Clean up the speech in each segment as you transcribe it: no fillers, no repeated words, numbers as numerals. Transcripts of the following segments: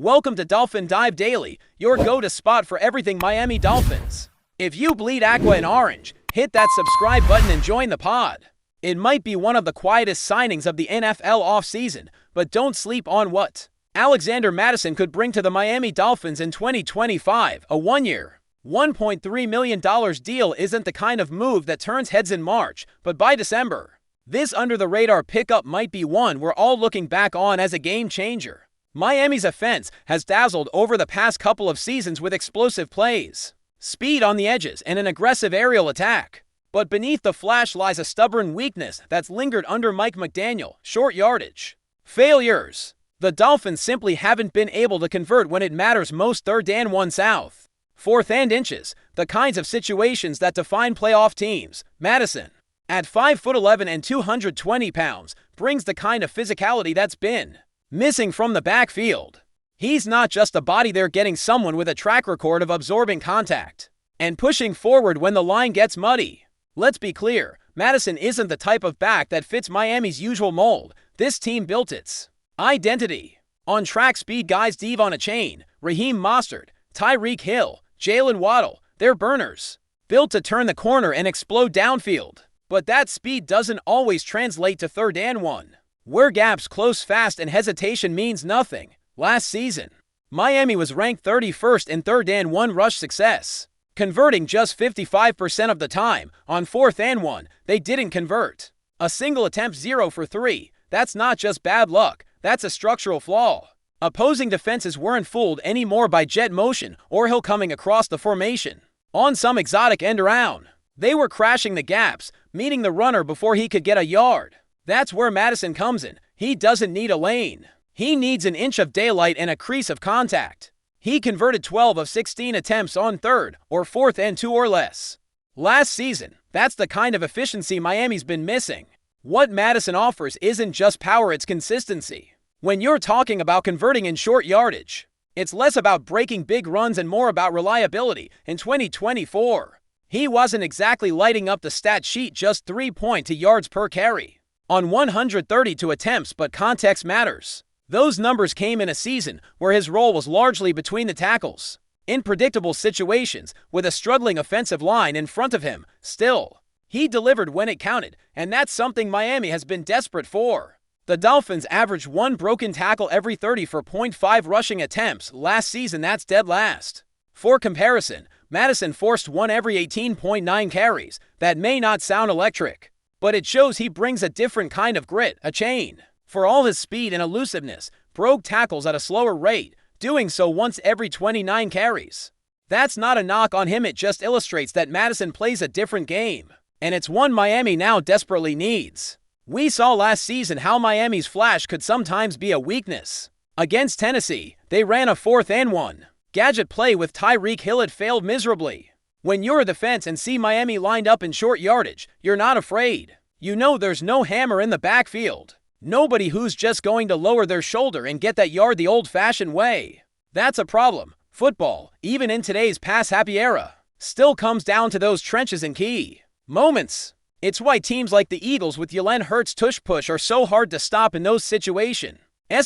Welcome to Dolphin Dive Daily, your go-to spot for everything Miami Dolphins. If you bleed aqua and orange, hit that subscribe button and join the pod. It might be one of the quietest signings of the NFL offseason, but don't sleep on what Alexander Mattison could bring to the Miami Dolphins in 2025. A one-year, $1.3 million deal isn't the kind of move that turns heads in March, but by December, this under-the-radar pickup might be one we're all looking back on as a game-changer. Miami's offense has dazzled over the past couple of seasons with explosive plays, speed on the edges, and an aggressive aerial attack. But beneath the flash lies a stubborn weakness that's lingered under Mike McDaniel: short yardage failures. The Dolphins simply haven't been able to convert when it matters most. 3rd and 1 south, 4th and inches, the kinds of situations that define playoff teams. Mattison, at 5'11" and 220 pounds, brings the kind of physicality that's been missing from the backfield. He's not just a body, they're getting someone with a track record of absorbing contact and pushing forward when the line gets muddy. Let's be clear, Mattison isn't the type of back that fits Miami's usual mold. This team built its identity on track speed guys: Dive on a chain, Raheem Mostert, TYREEK Hill, JAYLEN WADDLE. They're burners, built to turn the corner and explode downfield. But that speed doesn't always translate to 3rd and 1, where gaps close fast and hesitation means nothing. Last season, Miami was ranked 31st in 3rd and 1 rush success, converting just 55% of the time. On 4th and 1, they didn't convert a single attempt. 0 for 3. That's not just bad luck, that's a structural flaw. Opposing defenses weren't fooled anymore by jet motion or hill coming across the formation on some exotic end around. They were crashing the gaps, meeting the runner before he could get a yard. That's where Mattison comes in. He doesn't need a lane. He needs an inch of daylight and a crease of contact. He converted 12 of 16 attempts on 3rd or 4th and 2 or less last season. That's the kind of efficiency Miami's been missing. What Mattison offers isn't just power, it's consistency. When you're talking about converting in short yardage, it's less about breaking big runs and more about reliability. In 2024, he wasn't exactly lighting up the stat sheet, just 3.2 yards per carry on 132 attempts, but context matters. Those numbers came in a season where his role was largely between the tackles, in predictable situations with a struggling offensive line in front of him. Still, he delivered when it counted, and that's something Miami has been desperate for. The Dolphins averaged 1 broken tackle every 34.5 rushing attempts last season. That's dead last. For comparison, Mattison forced 1 every 18.9 carries. That may not sound electric, but it shows he brings a different kind of grit. A chain. For all his speed and elusiveness, broke tackles at a slower rate, doing so once every 29 carries. That's not a knock on him, it just illustrates that Mattison plays a different game, and it's one Miami now desperately needs. We saw last season how Miami's flash could sometimes be a weakness. Against Tennessee, they ran a 4th and 1 gadget play with TYREEK Hill. It failed miserably. When you're a defense and see Miami lined up in short yardage, you're not afraid. You know there's no hammer in the backfield. Nobody who's just going to lower their shoulder and get that yard the old-fashioned way. That's a problem. Football, even in today's pass-happy era, still comes down to those trenches and key moments. It's why teams like the Eagles with Jalen Hurts' tush-push are so hard to stop in those situations.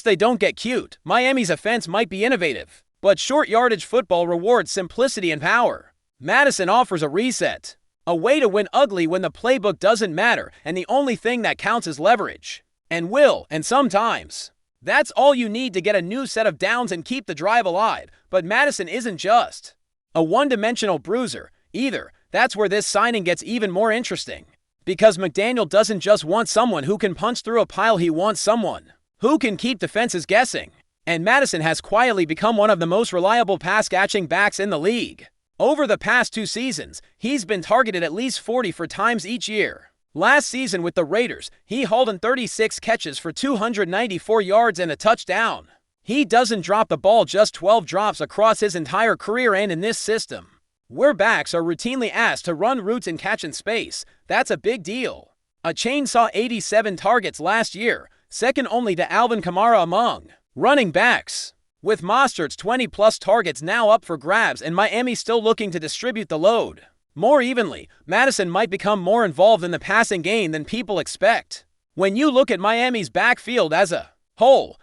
They don't get cute. Miami's offense might be innovative, but short yardage football rewards simplicity and power. Mattison offers a reset, a way to win ugly when the playbook doesn't matter and the only thing that counts is leverage and will, and sometimes that's all you need to get a new set of downs and keep the drive alive. But Mattison isn't just a one-dimensional bruiser either. That's where this signing gets even more interesting, because McDaniel doesn't just want someone who can punch through a pile, he wants someone who can keep defenses guessing. And Mattison has quietly become one of the most reliable pass-catching backs in the league. Over the past 2 seasons, he's been targeted at least 44 times each year. Last season with the Raiders, he hauled in 36 catches for 294 yards and a touchdown. He doesn't drop the ball, just 12 drops across his entire career, and in this system, where backs are routinely asked to run routes and catch in space, that's a big deal. A chain saw 87 targets last year, second only to Alvin Kamara among running backs, with Mostert's 20-plus targets now up for grabs and Miami still looking to distribute the load more evenly. Mattison might become more involved in the passing game than people expect. When you look at Miami's backfield as a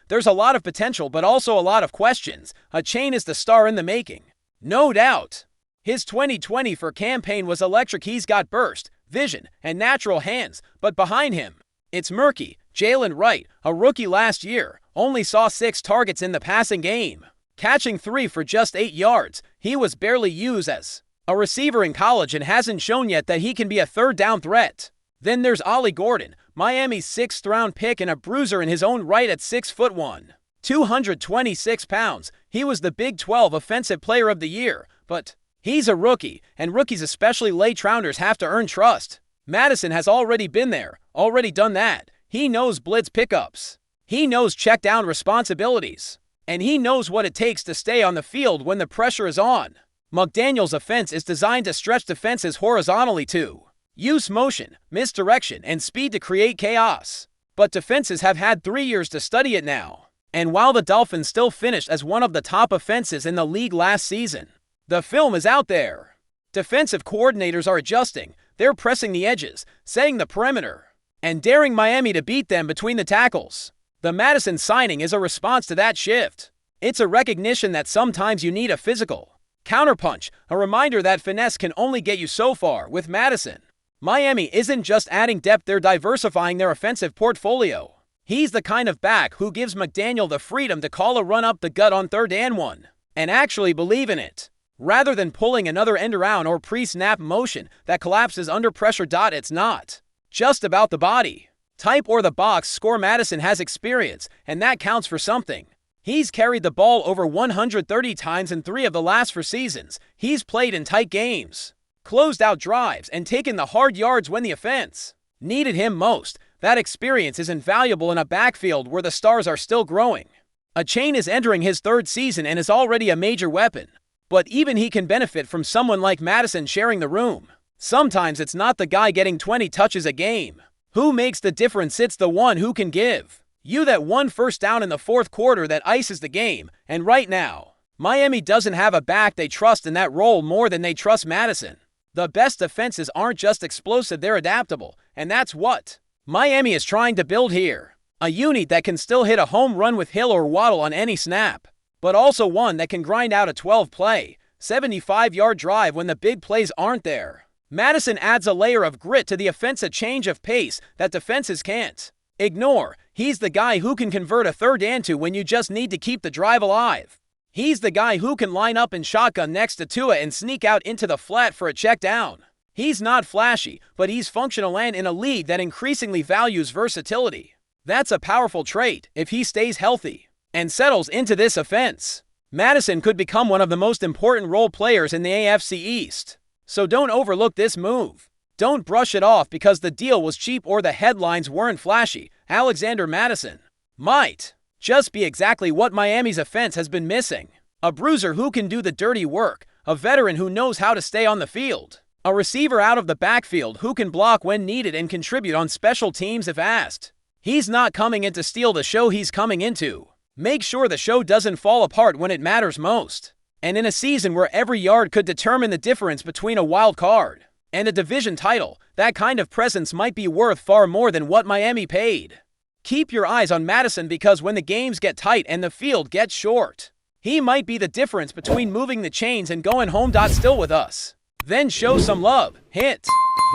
There's a lot of potential but also a lot of questions. A chain is the star in the making. No doubt. His 2024 campaign was electric. He's got burst, vision, and natural hands, but behind him, it's murky. JAYLEN Wright, a rookie last year, only saw 6 targets in the passing game, catching 3 for just 8 yards. He was barely used as a receiver in college and hasn't shown yet that he can be a third down threat. Then there's Ollie Gordon, Miami's 6th round pick and a bruiser in his own right at 6'1", 226 pounds. He was the Big 12 Offensive Player of the Year, but he's a rookie, and rookies, especially late rounders, have to earn trust. Mattison has already been there, already done that. He knows blitz pickups. He knows check down responsibilities. And he knows what it takes to stay on the field when the pressure is on. McDaniel's offense is designed to stretch defenses horizontally to use motion, misdirection, and speed to create chaos. But defenses have had 3 years to study it now. And while the Dolphins still finished as one of the top offenses in the league last season, the film is out there. Defensive coordinators are adjusting. They're pressing the edges, setting the perimeter, and daring Miami to beat them between the tackles. The Mattison signing is a response to that shift. It's a recognition that sometimes you need a physical counterpunch, a reminder that finesse can only get you so far. With Mattison, Miami isn't just adding depth, they're diversifying their offensive portfolio. He's the kind of back who gives McDaniel the freedom to call a run up the gut on 3rd and 1, and actually believe in it, rather than pulling another end around or pre-snap motion that collapses under pressure. It's not just about the body type or the box score. Mattison has experience, and that counts for something. He's carried the ball over 130 times in 3 of the last 4 seasons. He's played in tight games, closed out drives, and taken the hard yards when the offense needed him most. That experience is invaluable in a backfield where the stars are still growing. A chain is entering his 3rd season and is already a major weapon. But even he can benefit from someone like Mattison sharing the room. Sometimes it's not the guy getting 20 touches a game who makes the difference, it's the one who can give you that 1 first down in the 4th quarter that ices the game. And right now, Miami doesn't have a back they trust in that role more than they trust Mattison. The best defenses aren't just explosive, they're adaptable, and that's what Miami is trying to build here. A unit that can still hit a home run with Hill or Waddle on any snap, but also one that can grind out a 12-play, 75-yard drive when the big plays aren't there. Mattison adds a layer of grit to the offense, a change of pace that defenses can't ignore. He's the guy who can convert a 3rd and 2 when you just need to keep the drive alive. He's the guy who can line up in shotgun next to Tua and sneak out into the flat for a check down. He's not flashy, but he's functional, and in a league that increasingly values versatility, that's a powerful trait. If he stays healthy and settles into this offense, Mattison could become one of the most important role players in the AFC East. So don't overlook this move. Don't brush it off because the deal was cheap or the headlines weren't flashy. Alexander Mattison might just be exactly what Miami's offense has been missing. A bruiser who can do the dirty work, a veteran who knows how to stay on the field, a receiver out of the backfield who can block when needed and contribute on special teams if asked. He's not coming in to steal the show, he's coming in to make sure the show doesn't fall apart when it matters most. And in a season where every yard could determine the difference between a wild card and a division title, that kind of presence might be worth far more than what Miami paid. Keep your eyes on Mattison because when the games get tight and the field gets short, he might be the difference between moving the chains and going home. Still with us? Then show some love. Hit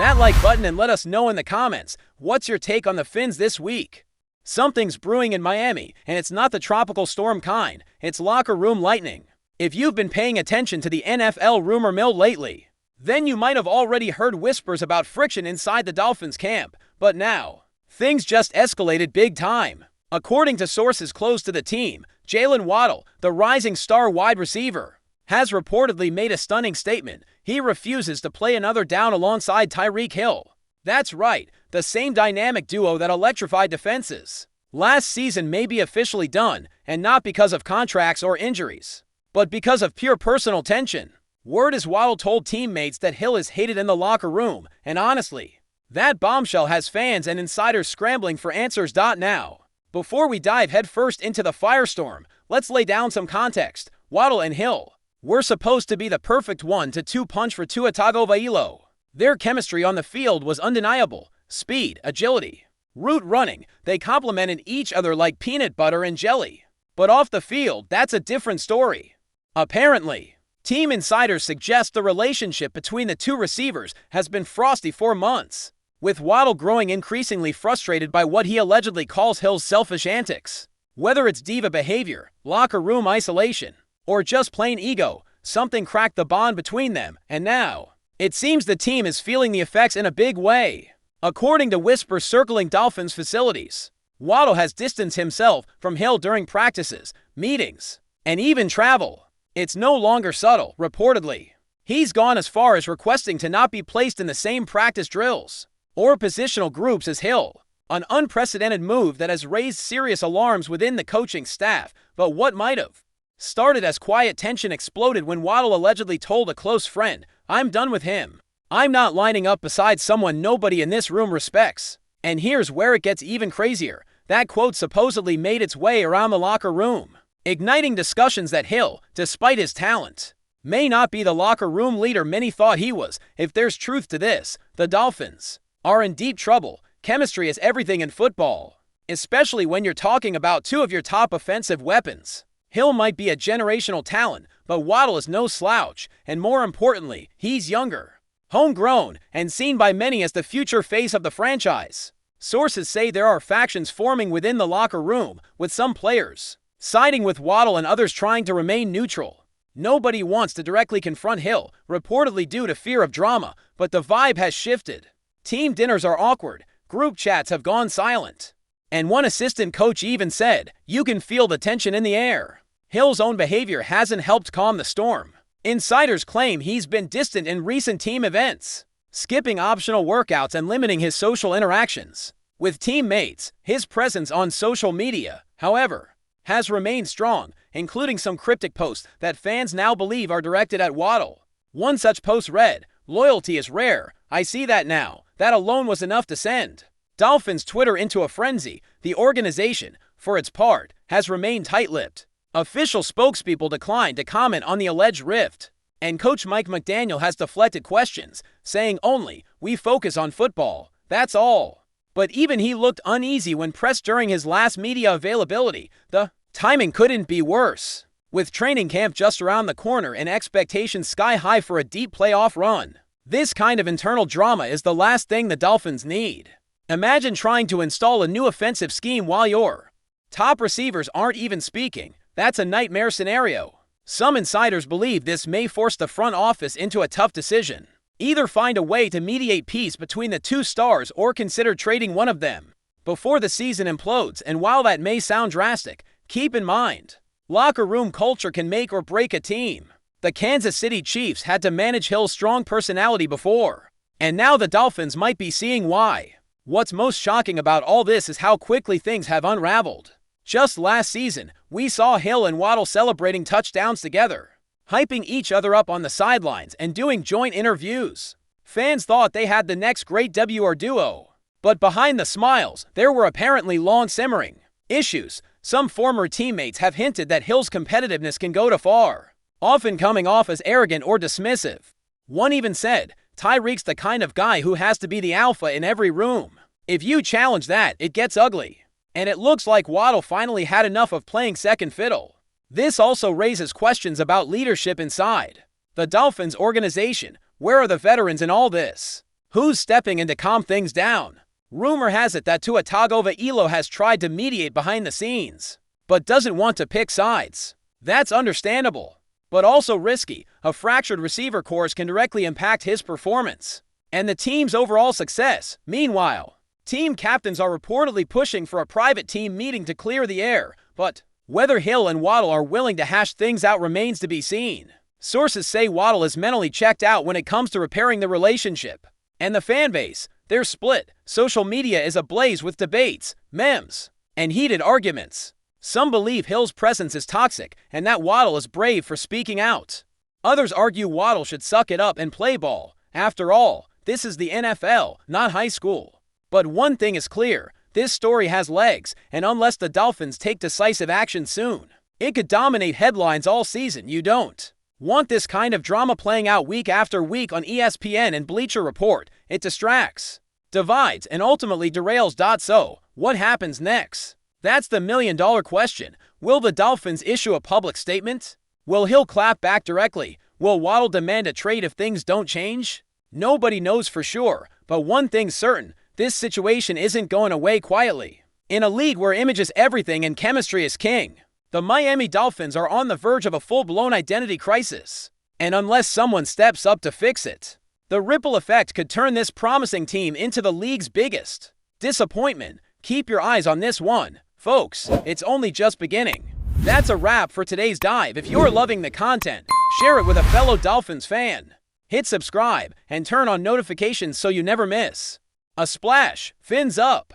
that like button and let us know in the comments, what's your take on the Fins this week? Something's brewing in Miami, and it's not the tropical storm kind, it's locker room lightning. If you've been paying attention to the NFL rumor mill lately, then you might have already heard whispers about friction inside the Dolphins camp. But now, things just escalated big time. According to sources close to the team, Jaylen Waddle, the rising star wide receiver, has reportedly made a stunning statement. He refuses to play another down alongside TYREEK Hill. That's right, the same dynamic duo that electrified defenses last season may be officially done, and not because of contracts or injuries, but because of pure personal tension. Word is Waddle told teammates that Hill is hated in the locker room, and honestly, that bombshell has fans and insiders scrambling for answers. Now, before we dive headfirst into the firestorm, let's lay down some context. Waddle and Hill were supposed to be the perfect 1-2 punch for Tua Tagovailoa. Their chemistry on the field was undeniable. Speed, agility, Route running, they complemented each other like peanut butter and jelly. But off the field, that's a different story. Apparently, team insiders suggest the relationship between the two receivers has been frosty for months, with Waddle growing increasingly frustrated by what he allegedly calls Hill's selfish antics. Whether it's diva behavior, locker room isolation, or just plain ego, something cracked the bond between them, and now, it seems the team is feeling the effects in a big way. According to whispers circling Dolphins facilities, Waddle has distanced himself from Hill during practices, meetings, and even travel. It's no longer subtle, reportedly. He's gone as far as requesting to not be placed in the same practice drills or positional groups as Hill. An unprecedented move that has raised serious alarms within the coaching staff, but what might have started as quiet tension exploded when Waddle allegedly told a close friend, "I'm done with him. I'm not lining up beside someone nobody in this room respects." And here's where it gets even crazier. That quote supposedly made its way around the locker room, igniting discussions that Hill, despite his talent, may not be the locker room leader many thought he was. If there's truth to this, the Dolphins are in deep trouble. Chemistry is everything in football, especially when you're talking about two of your top offensive weapons. Hill might be a generational talent, but Waddle is no slouch, and more importantly, he's younger, homegrown, and seen by many as the future face of the franchise. Sources say there are factions forming within the locker room, with some players siding with Waddle and others trying to remain neutral. Nobody wants to directly confront Hill, reportedly due to fear of drama, but the vibe has shifted. Team dinners are awkward. Group chats have gone silent. And one assistant coach even said, "You can feel the tension in the air." Hill's own behavior hasn't helped calm the storm. Insiders claim he's been distant in recent team events, skipping optional workouts and limiting his social interactions with teammates. His presence on social media, however, has remained strong, including some cryptic posts that fans now believe are directed at Waddle. One such post read, "Loyalty is rare. I see that now. That alone was enough to send Dolphins Twitter into a frenzy." The organization, for its part, has remained tight-lipped. Official spokespeople declined to comment on the alleged rift, and Coach Mike McDaniel has deflected questions, saying only, "We focus on football. That's all." But even he looked uneasy when pressed during his last media availability. The timing couldn't be worse, with training camp just around the corner and expectations sky-high for a deep playoff run. This kind of internal drama is the last thing the Dolphins need. Imagine trying to install a new offensive scheme while your top receivers aren't even speaking. That's a nightmare scenario. Some insiders believe this may force the front office into a tough decision. Either find a way to mediate peace between the two stars or consider trading one of them before the season implodes. And while that may sound drastic, keep in mind, locker room culture can make or break a team. The Kansas City Chiefs had to manage Hill's strong personality before, and now the Dolphins might be seeing why. What's most shocking about all this is how quickly things have unraveled. Just last season, we saw Hill and Waddle celebrating touchdowns together, hyping each other up on the sidelines and doing joint interviews. Fans thought they had the next great WR duo. But behind the smiles, there were apparently long simmering issues. Some former teammates have hinted that Hill's competitiveness can go too far, often coming off as arrogant or dismissive. One even said, "TYREEK's the kind of guy who has to be the alpha in every room. If you challenge that, it gets ugly." And it looks like Waddle finally had enough of playing second fiddle. This also raises questions about leadership inside the Dolphins organization. Where are the veterans in all this? Who's stepping in to calm things down? Rumor has it that Tua Tagovailoa has tried to mediate behind the scenes, but doesn't want to pick sides. That's understandable, but also risky. A fractured receiver corps can directly impact his performance and the team's overall success. Meanwhile, team captains are reportedly pushing for a private team meeting to clear the air, but whether Hill and Waddle are willing to hash things out remains to be seen. Sources say Waddle is mentally checked out when it comes to repairing the relationship. And the fan base, they're split. Social media is ablaze with debates, memes, and heated arguments. Some believe Hill's presence is toxic and that Waddle is brave for speaking out. Others argue Waddle should suck it up and play ball. After all, this is the NFL, not high school. But one thing is clear, this story has legs, and unless the Dolphins take decisive action soon, it could dominate headlines all season. You don't want this kind of drama playing out week after week on ESPN and Bleacher Report. It distracts. divides, and ultimately derails. So, what happens next? That's the million-dollar question. Will the Dolphins issue a public statement? Will Hill clap back directly? Will Waddle demand a trade if things don't change? Nobody knows for sure, but one thing's certain, this situation isn't going away quietly. In a league where image is everything and chemistry is king, the Miami Dolphins are on the verge of a full-blown identity crisis. And unless someone steps up to fix it, the ripple effect could turn this promising team into the league's biggest disappointment. Keep your eyes on this one, folks. It's only just beginning. That's a wrap for today's dive. If you're loving the content, share it with a fellow Dolphins fan. Hit subscribe and turn on notifications so you never miss a splash. Fins up.